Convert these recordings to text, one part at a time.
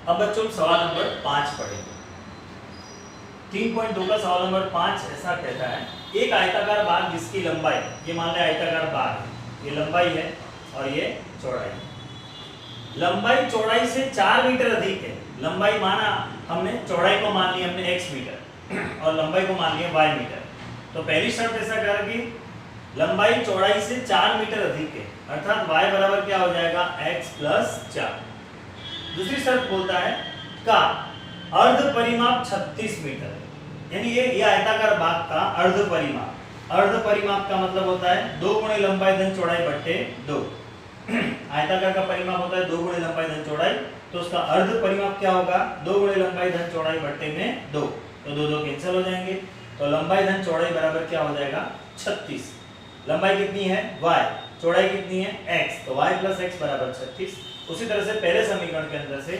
अब बच्चों सवाल नंबर 5 पढ़ेंगे। 3.2 का सवाल नंबर 5 ऐसा कहता है, एक आयताकार बाग जिसकी लंबाई, ये मान लें आयताकार बाग है, ये लंबाई है और ये चौड़ाई है। लंबाई चौड़ाई से 4 मीटर अधिक है। लंबाई माना हमने, चौड़ाई को मान लिया हमने x मीटर और लंबाई को मान लिया y मीटर। तो पहली शर्त ऐसा कर कि लंबाई चौड़ाई से 4 मीटर अधिक है, अर्थात y बराबर क्या हो जाएगा x प्लस 4। दूसरी शर्त बोलता है का अर्ध परिमाप 36 मीटर है, यानी ये आयताकार बाग का अर्ध परिमाप। अर्ध परिमाप का मतलब होता है 2 गुणे लंबाई धन चौड़ाई बट्टे 2। आयताकार का परिमाप होता है 2 गुणे लंबाई धन चौड़ाई, तो उसका अर्ध परिमाप क्या होगा 2 गुणे लंबाई धन चौड़ाई बट्टे में 2, तो 2 2 कैंसिल हो जाएंगे। तो लंबाई धन चौड़ाई बराबर क्या हो जाएगा 36। लंबाई कितनी है y, चौड़ाई कितनी है x, तो y प्लस x बराबर 36। उसी तरह से पहले समीकरण के अंदर से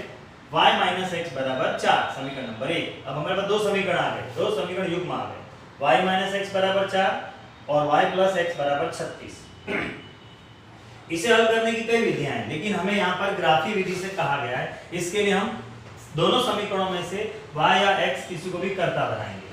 y माइनस x बराबर 4, समीकरण नंबर 1। अब हमारे पास दो समीकरण आ गए, दो समीकरण युग्म आ गए, y माइनस x बराबर 4 और y प्लस x बराबर 36। इसे हल करने की कई विधियां हैं, लेकिन हमें यहाँ पर ग्राफी विधि से कहा गया है। इसके लिए हम दोनों समीकरणों में से y या x किसी को भी कर्ता बनाएंगे।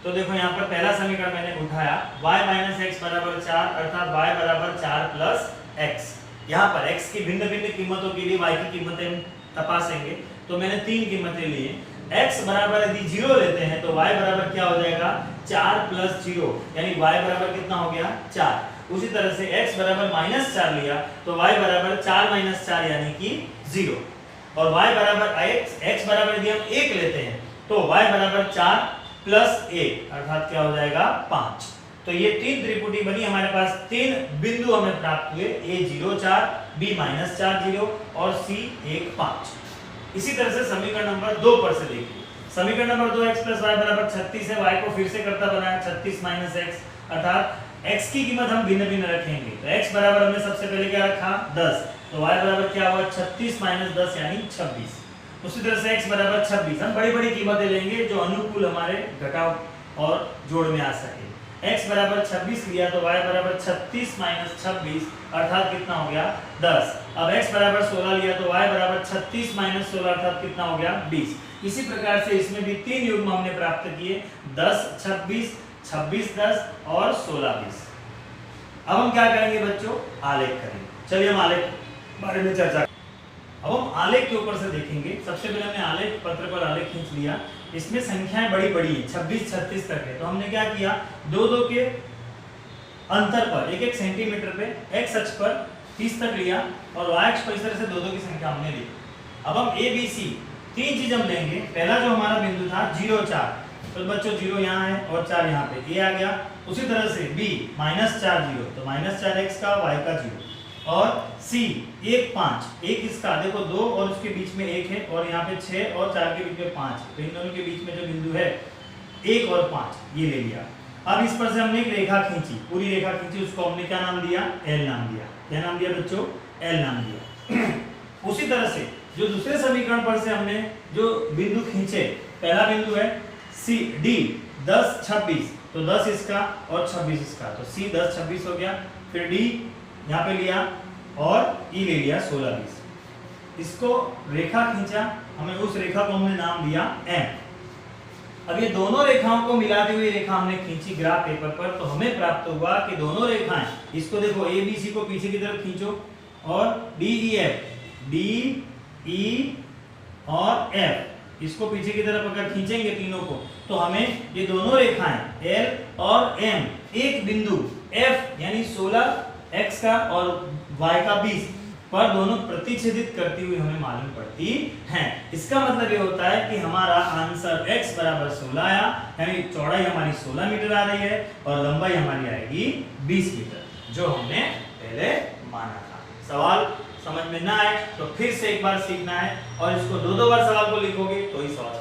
तो देखो यहाँ पर पहला समीकरण मैंने उठाया, y माइनस x बराबर 4, अर्थात y बराबर 4 प्लस x। यहाँ पर x की भिन्न भिन्न कीमतों के लिए y की कीमतें तपासेंगे, तो मैंने 3 कीमतें ली हैं। x बराबर यदि 0 लेते हैं तो y बराबर क्या हो जाएगा 4 प्लस 0, यानी y बराबर कितना हो गया 4। उसी तरह से x बराबर माइनस 4 लिया तो y बराबर 4 माइनस 4 यानी कि 0। और y बराबर x बराबर यदि हम 1 लेते हैं तो y बराबर 4 प्लस 1, अर्थात क्या हो जाएगा 5। तो ये 3 त्रिपुटी बनी, हमारे पास 3 बिंदु हमें प्राप्त हुए, a 0 4, b माइनस 4 0 और c 1 5। इसी तरह से समीकरण नंबर 2 पर से देखिए। समीकरण नंबर 2 x प्लस y बराबर 36 है, y को फिर से करता बनाया 36 माइनस x, अर्थात x की कीमत हम भिन्न भिन्न रखेंगे। तो x बराबर हमने सबसे पहले क्या रखा 10, तो y बराबर क्या हुआ 36 माइनस 10 यानी 26। उसी तरह से x बराबर 26, हम बड़ी बड़ी कीमतें लेंगे जो अनुकूल हमारे घटाव और जोड़ में आ सके। x बराबर 26 लिया तो y बराबर 36 माइनस 26, अर्थात कितना हो गया 10। अब x बराबर 16 लिया तो y बराबर 36 माइनस 16, अर्थात कितना हो गया 20। इसी प्रकार से इसमें भी 3 युग्म हमने प्राप्त किए, 10 26, 26 10 और 16 20। अब हम क्या करेंगे बच्चों, आलेख करेंगे। चलिए हम आलेख बारे में चर्चा। अब हम आलेख के ऊपर से देखेंगे। सबसे पहले हमने आलेख पत्र पर आलेख खींच लिया, इसमें संख्याएं बड़ी बड़ी हैं, 26 36 तक है। तो हमने क्या किया, 2 2 के अंतर पर 1 1 सेंटीमीटर पे x अक्ष पर 30 तक लिया और y अक्ष पर इस तरह से 2 2 की संख्या हमने ली। अब हम a b c 3 चीज हम लेंगे। पहला जो हमारा बिंदु था 0 4, तो बच्चों 0 यहाँ है और 4 यहाँ पे, ये आ गया। उसी तरह से b माइनस 4 0, तो माइनस 4x का y का 0, और c 1 5, 1 इसका देखो 2 और उसके बीच में 1 है, और यहाँ पे 6 और 4 के बीच में 5, तो इन दोनों के बीच में जो बिंदु है 1 और 5 ये ले लिया। अब इस पर से हमने एक रेखा खींची, पूरी रेखा खींची, उसको हमने क्या नाम दिया L नाम दिया। क्या नाम दिया बच्चों, L नाम दिया। उसी तरह से जो दूसरे समीकरण पर से हमने जो बिंदु खींचे, पहला बिंदु है C D 10 26, तो 10 इसका और 26 इसका, तो C 10 26 हो गया। फिर D यहाँ पे लिया और E ले लिया 16 20। इसको रेखा खींचा, हमें उस रेखा को हमने नाम दिया M। अब ये दोनों रेखाओं को मिलाती हुई रेखा हमने खींची ग्राफ पेपर पर, तो हमें प्राप्त हुआ कि दोनों रेखाएं, इसको देखो A B C को पीछे की तरफ खींचो और D E F, D E और F इसको पीछे की तरफ अगर खींचेंगे तीनों को, तो हमें ये दोनों रेखाएं L और M एक बिंदु F यानी 16 x का और y का 20 पर दोनों प्रतिच्छेदित करती हुई हमें मालूम पड़ती हैं। इसका मतलब ये होता है कि हमारा आंसर x बराबर 16 आया, यानी चौड़ाई हमारी 16 मीटर आ रही है और लंबाई हमारी आएगी 20 मीटर, जो हमने पहले माना था। सवाल समझ में ना आए तो फिर से एक बार सीखना है, और इसको 2 2 बार सवाल को लिखोगे तो ही सवाल